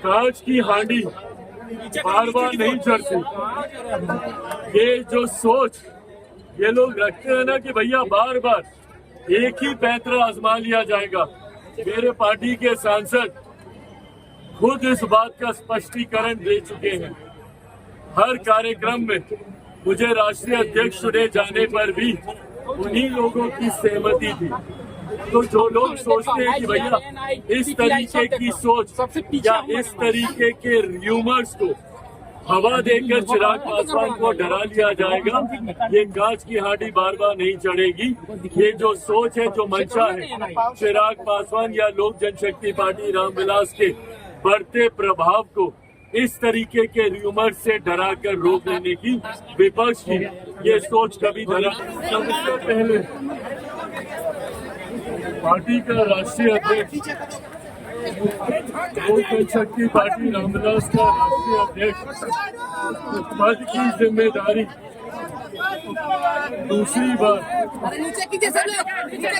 कांच की हांडी बार बार नहीं चढ़ती। ये जो सोच ये लोग रखते हैं ना कि भैया बार बार एक ही पैंतरा आजमा लिया जाएगा। मेरे पार्टी के सांसद खुद इस बात का स्पष्टीकरण दे चुके हैं। हर कार्यक्रम में मुझे राष्ट्रीय अध्यक्ष चुने जाने पर भी उन्हीं लोगों की सहमति थी। तो जो लोग सोचते हैं कि भैया इस तरीके की सोच या इस तरीके के र्यूमर्स को हवा देकर चिराग पासवान को डरा लिया जाएगा, ये कांच की हांडी बार बार नहीं चढ़ेगी। ये जो सोच है, जो मंशा है चिराग पासवान या लोक जनशक्ति पार्टी रामविलास के बढ़ते प्रभाव को इस तरीके के र्यूमर से डरा कर रोक लेने की विपक्ष की ये सोच कभी डरा। सबसे पहले पार्टी का राष्ट्रीय अध्यक्ष, लोक जनशक्ति पार्टी रामविलास का राष्ट्रीय अध्यक्ष पद की जिम्मेदारी दूसरी बार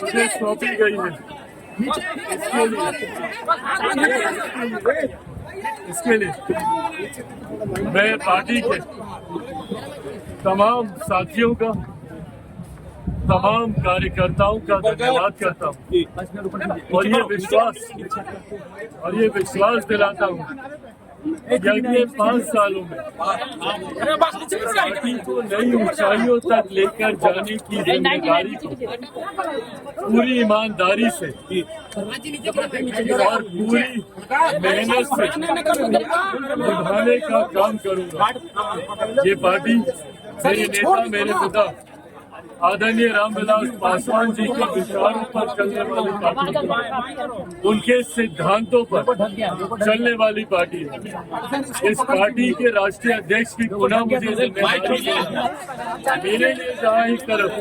मुझे सौंपी गई है। इसके लिए मैं पार्टी के तमाम साथियों का, तमाम कार्यकर्ताओं का धन्यवाद करता हूँ और ये विश्वास दिलाता हूँ कि अगले 5 सालों में पार्टी को नई ऊंचाइयों तक लेकर जाने की जिम्मेदारी को पूरी ईमानदारी से और पूरी मेहनत से निभाने का काम करूंगा। ये पार्टी मेरे नेता, मेरे पिता आदरणीय रामविलास पासवान जी के विचारों पर चलने वाली पार्टी है, उनके सिद्धांतों पर चलने वाली पार्टी है। इस पार्टी के राष्ट्रीय अध्यक्ष की पुनः मुझे जिम्मेदारी है। मेरे लिए जहाँ एक तरफ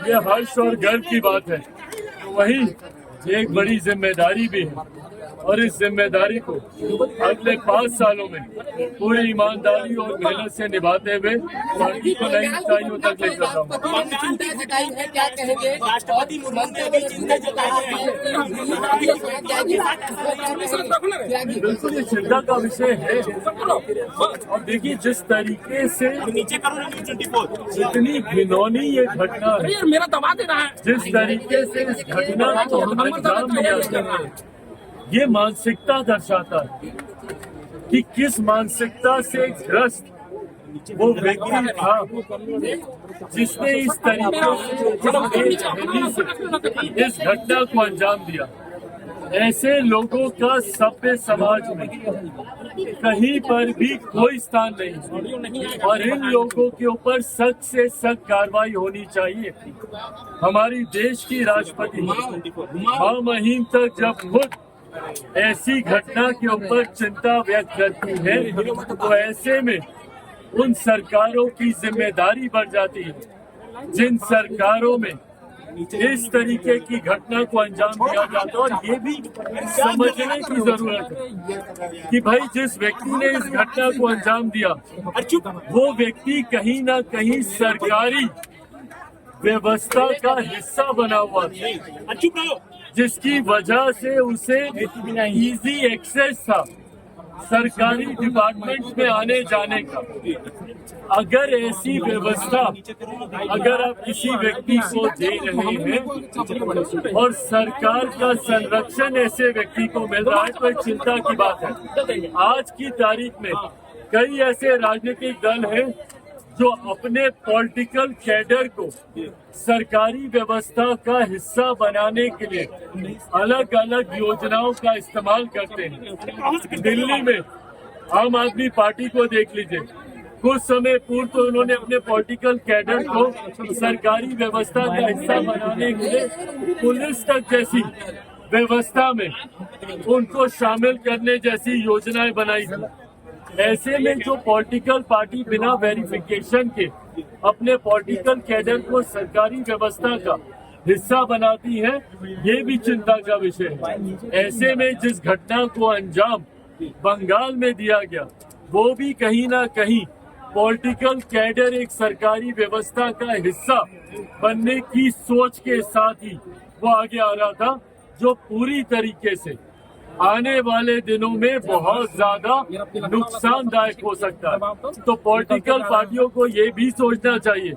ये हर्ष और गर्व की बात है, वहीं एक बड़ी जिम्मेदारी भी है और इस जिम्मेदारी को अगले 5 सालों में पूरी ईमानदारी और मेहनत से निभाते हुए पार्टी को नई ऊंचाइयों तक ले जाऊंगा। बिल्कुल ये चिंता का विषय है और देखिए जिस तरीके से जितनी घिनौनी ये घटना है, जिस तरीके से इस घटना को हम अंजाम दिया, ये मानसिकता दर्शाता है कि किस मानसिकता से ग्रस्त वो व्यक्ति था जिसने इस तरीके से इस घटना को अंजाम दिया। ऐसे लोगों का सभ्य समाज में कहीं पर भी कोई स्थान नहीं और इन लोगों के ऊपर सख्त से सख्त कार्रवाई होनी चाहिए। हमारी देश की राष्ट्रपति मां महिम तक जब खुद ऐसी घटना के ऊपर चिंता व्यक्त करती है तो ऐसे में उन सरकारों की जिम्मेदारी बढ़ जाती है जिन सरकारों में इस तरीके की घटना को अंजाम दिया जाता है। और ये भी समझने की जरूरत है कि भाई जिस व्यक्ति ने इस घटना को अंजाम दिया वो व्यक्ति कहीं ना कहीं सरकारी व्यवस्था का हिस्सा बना हुआ था, जिसकी वजह से उसे इजी एक्सेस था सरकारी डिपार्टमेंट में आने जाने का। अगर ऐसी व्यवस्था अगर आप किसी व्यक्ति को दे रहे हैं और सरकार का संरक्षण ऐसे व्यक्ति को मिल रहा है तो एक चिंता की बात है। आज की तारीख में कई ऐसे राजनीतिक दल हैं जो अपने पॉलिटिकल कैडर को सरकारी व्यवस्था का हिस्सा बनाने के लिए अलग अलग योजनाओं का इस्तेमाल करते हैं। दिल्ली में आम आदमी पार्टी को देख लीजिए, कुछ समय पूर्व तो उन्होंने अपने पॉलिटिकल कैडर को सरकारी व्यवस्था का हिस्सा बनाने के लिए पुलिस तक जैसी व्यवस्था में उनको शामिल करने जैसी योजनाएं बनाई थी। ऐसे में जो पॉलिटिकल पार्टी बिना वेरिफिकेशन के अपने पॉलिटिकल कैडर को सरकारी व्यवस्था का हिस्सा बनाती है, ये भी चिंता का विषय है। ऐसे में जिस घटना को अंजाम बंगाल में दिया गया वो भी कहीं ना कहीं पॉलिटिकल कैडर एक सरकारी व्यवस्था का हिस्सा बनने की सोच के साथ ही वो आगे आ रहा था, जो पूरी तरीके से आने वाले दिनों में बहुत ज्यादा नुकसानदायक हो सकता है। तो पॉलिटिकल पार्टियों को ये भी सोचना चाहिए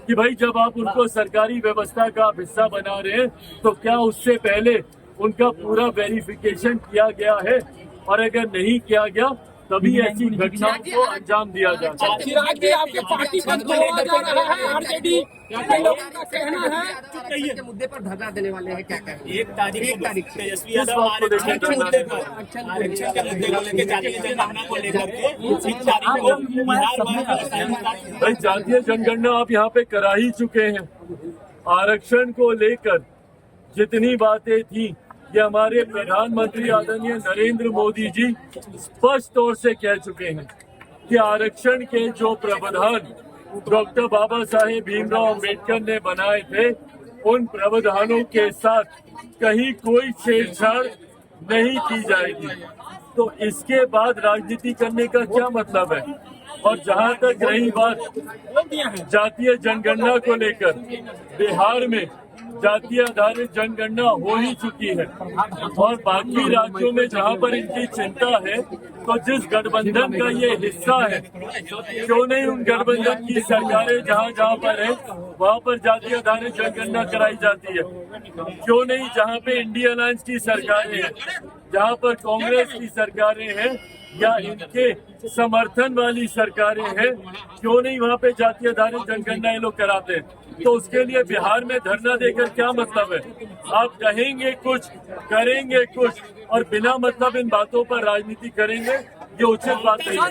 कि भाई जब आप उनको सरकारी व्यवस्था का हिस्सा बना रहे हैं तो क्या उससे पहले उनका पूरा वेरिफिकेशन किया गया है, और अगर नहीं किया गया तभी ऐसी घटनाओं को अंजाम दिया जाता है। चिराग जी, आपके पार्टी पर तोड़ा जा रहा है, आरजेडी के लोगों का कहना है के मुद्दे पर धरना देने वाले हैं, क्या कहें? 1 तारीख को तेजस्वी इस यादव बात को आरक्षण के देखना मुद्दे पर आरक्षण के मुद्दे को लेकर जातीय जनगणना को लेकर के 3 तारीख को बिहार भाई जातीय जनगणना आप यहाँ पे करा ही चुके हैं। आरक्षण को लेकर जितनी बातें थी ये हमारे प्रधानमंत्री आदरणीय नरेंद्र मोदी जी स्पष्ट तौर से कह चुके हैं कि आरक्षण के जो प्रावधान डॉक्टर बाबा साहेब भीमराव अंबेडकर ने बनाए थे उन प्रावधानों के साथ कहीं कोई छेड़छाड़ नहीं की जाएगी। तो इसके बाद राजनीति करने का क्या मतलब है? और जहां तक रही बात जातीय जनगणना को लेकर, बिहार में जातीय आधारित जनगणना हो ही चुकी है और बाकी राज्यों में जहां पर इनकी चिंता है तो जिस गठबंधन का ये हिस्सा है, क्यों नहीं उन गठबंधन की सरकारें जहां जहां पर है वहां पर जातीय आधारित जनगणना कराई जाती है? क्यों नहीं जहां पे इंडिया अलायंस की सरकारें हैं, जहां पर कांग्रेस की सरकारें हैं या इनके समर्थन वाली सरकारें हैं, क्यों नहीं वहां पे जातीय आधारित जनगणना ये लोग कराते हैं? तो उसके लिए बिहार में धरना देकर क्या मतलब है? आप कहेंगे कुछ, करेंगे कुछ और बिना मतलब इन बातों पर राजनीति करेंगे, ये उचित बात नहीं है।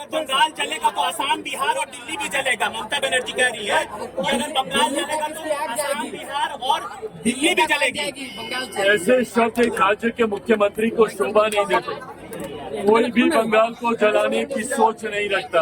बंगाल चलेगा तो आसाम, बिहार और दिल्ली भी चलेगा। ममता बनर्जी कह रही है कि अगर बंगाल चलेगा तो आसाम, बिहार और दिल्ली भी चलेगी। ऐसे शब्द एक राज्य के मुख्यमंत्री को शोभा नहीं देते। कोई भी बंगाल को जलाने की सोच नहीं रखता।